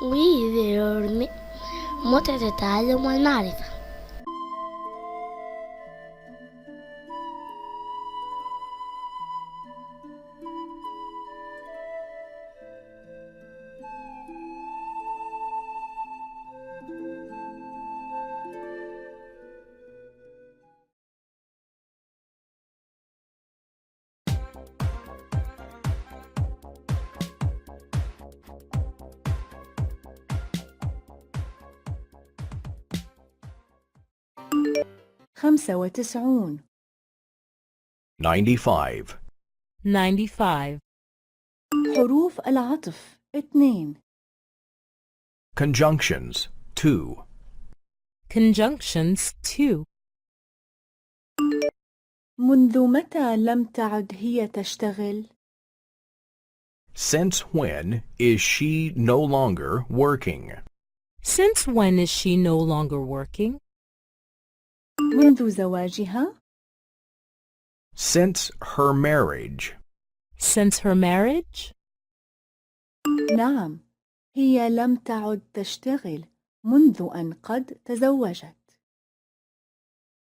ويعلمك متعة التعلم والمعرفة. خمسة وتسعون 95. 95. حروف العطف 2 Conjunctions 2. Conjunctions 2. منذ متى لم تعد هي تشتغل؟ Since when is she no longer working? Since when is she no longer working? منذ زواجها؟ Since her marriage. Since her marriage? نعم، هي لم تعد تشتغل منذ أن قد تزوجت.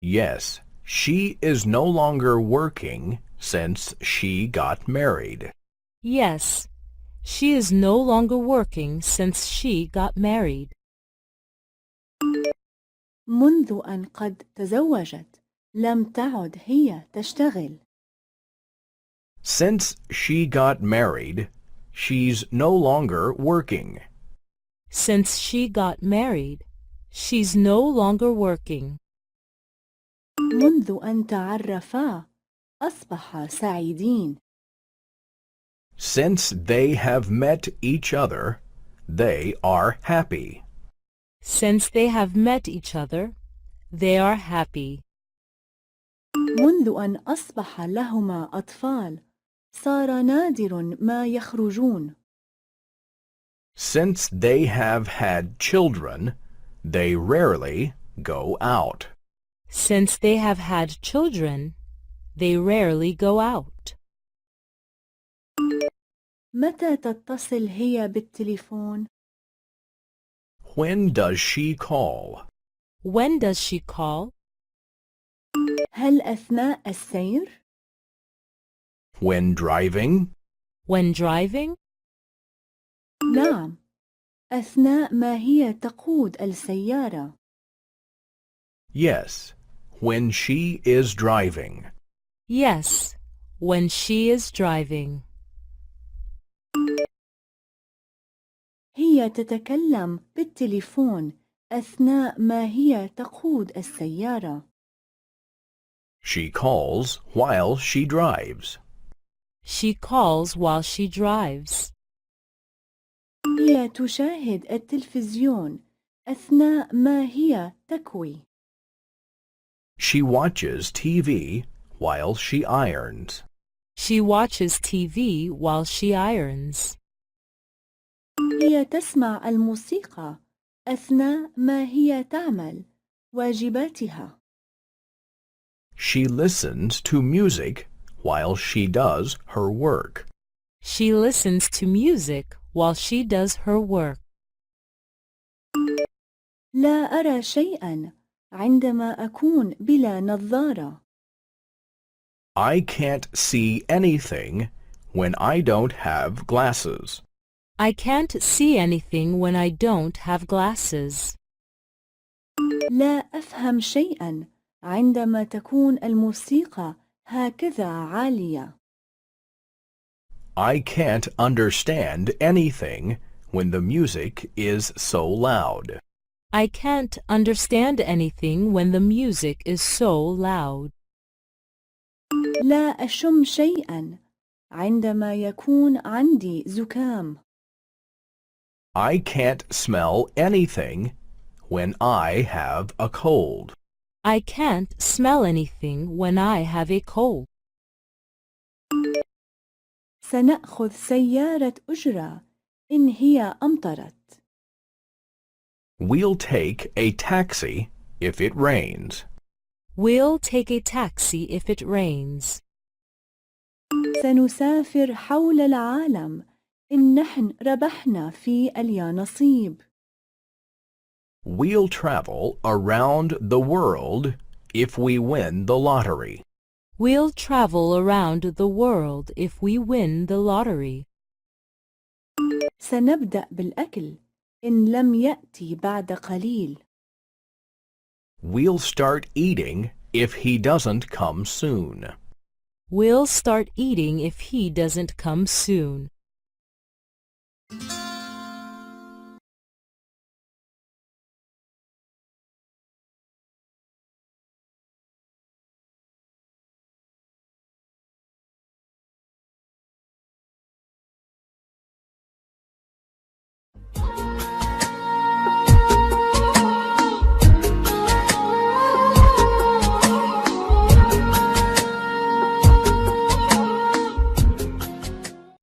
Yes, she is no longer working since she got married. Yes, she is no longer working since she got married. منذ أن قد تزوجت لم تعد هي تشتغل. Since she got married, she's no longer working. Since she got married, she's no longer working. منذ أن تعرفا أصبحا سعيدين. Since they have met each other, they are happy. Since they have met each other, they are happy. منذ أن أصبح لهما أطفال صار نادر ما يخرجون. Since they have had children, they rarely go out. Since they have had children, they rarely go out. متى تتصل هي بالتليفون؟ When does she call? When does she call? هل أثناء السير؟ When driving? When driving? نعم، أثناء ما هي تقود السيارة. Yes, when she is driving. Yes, when she is driving. هي تتكلم بالتليفون أثناء ما هي تقود السيارة. She calls while she drives. She calls while she drives. هي تشاهد التلفزيون أثناء ما هي تكوي. She watches TV while she irons. She watches TV while she irons. هي تسمع الموسيقى أثناء ما هي تعمل واجباتها. She listens to music while she does her work. She listens to music while she does her work. لا أرى شيئا عندما أكون بلا نظارة. I can't see anything when I don't have glasses. I can't see anything when I don't have glasses. لا أفهم شيئا عندما تكون الموسيقى هكذا عالية. I can't understand anything when the music is so loud. I can't understand anything when the music is so loud. لا أشم شيئا عندما يكون عندي زكام. I can't smell anything when I have a cold. I can't smell anything when I have a cold. سنأخذ سيارة أجرة إن هي أمطرت. We'll take a taxi if it rains. We'll take a taxi if it rains. سنسافر حول العالم إن نحن ربحنا في اليانصيب. We'll travel around the world if we win the lottery. We'll travel around the world if we win the lottery. سنبدأ بالأكل إن لم يأتي بعد قليل. We'll start eating if he doesn't come soon. We'll start eating if he doesn't come soon.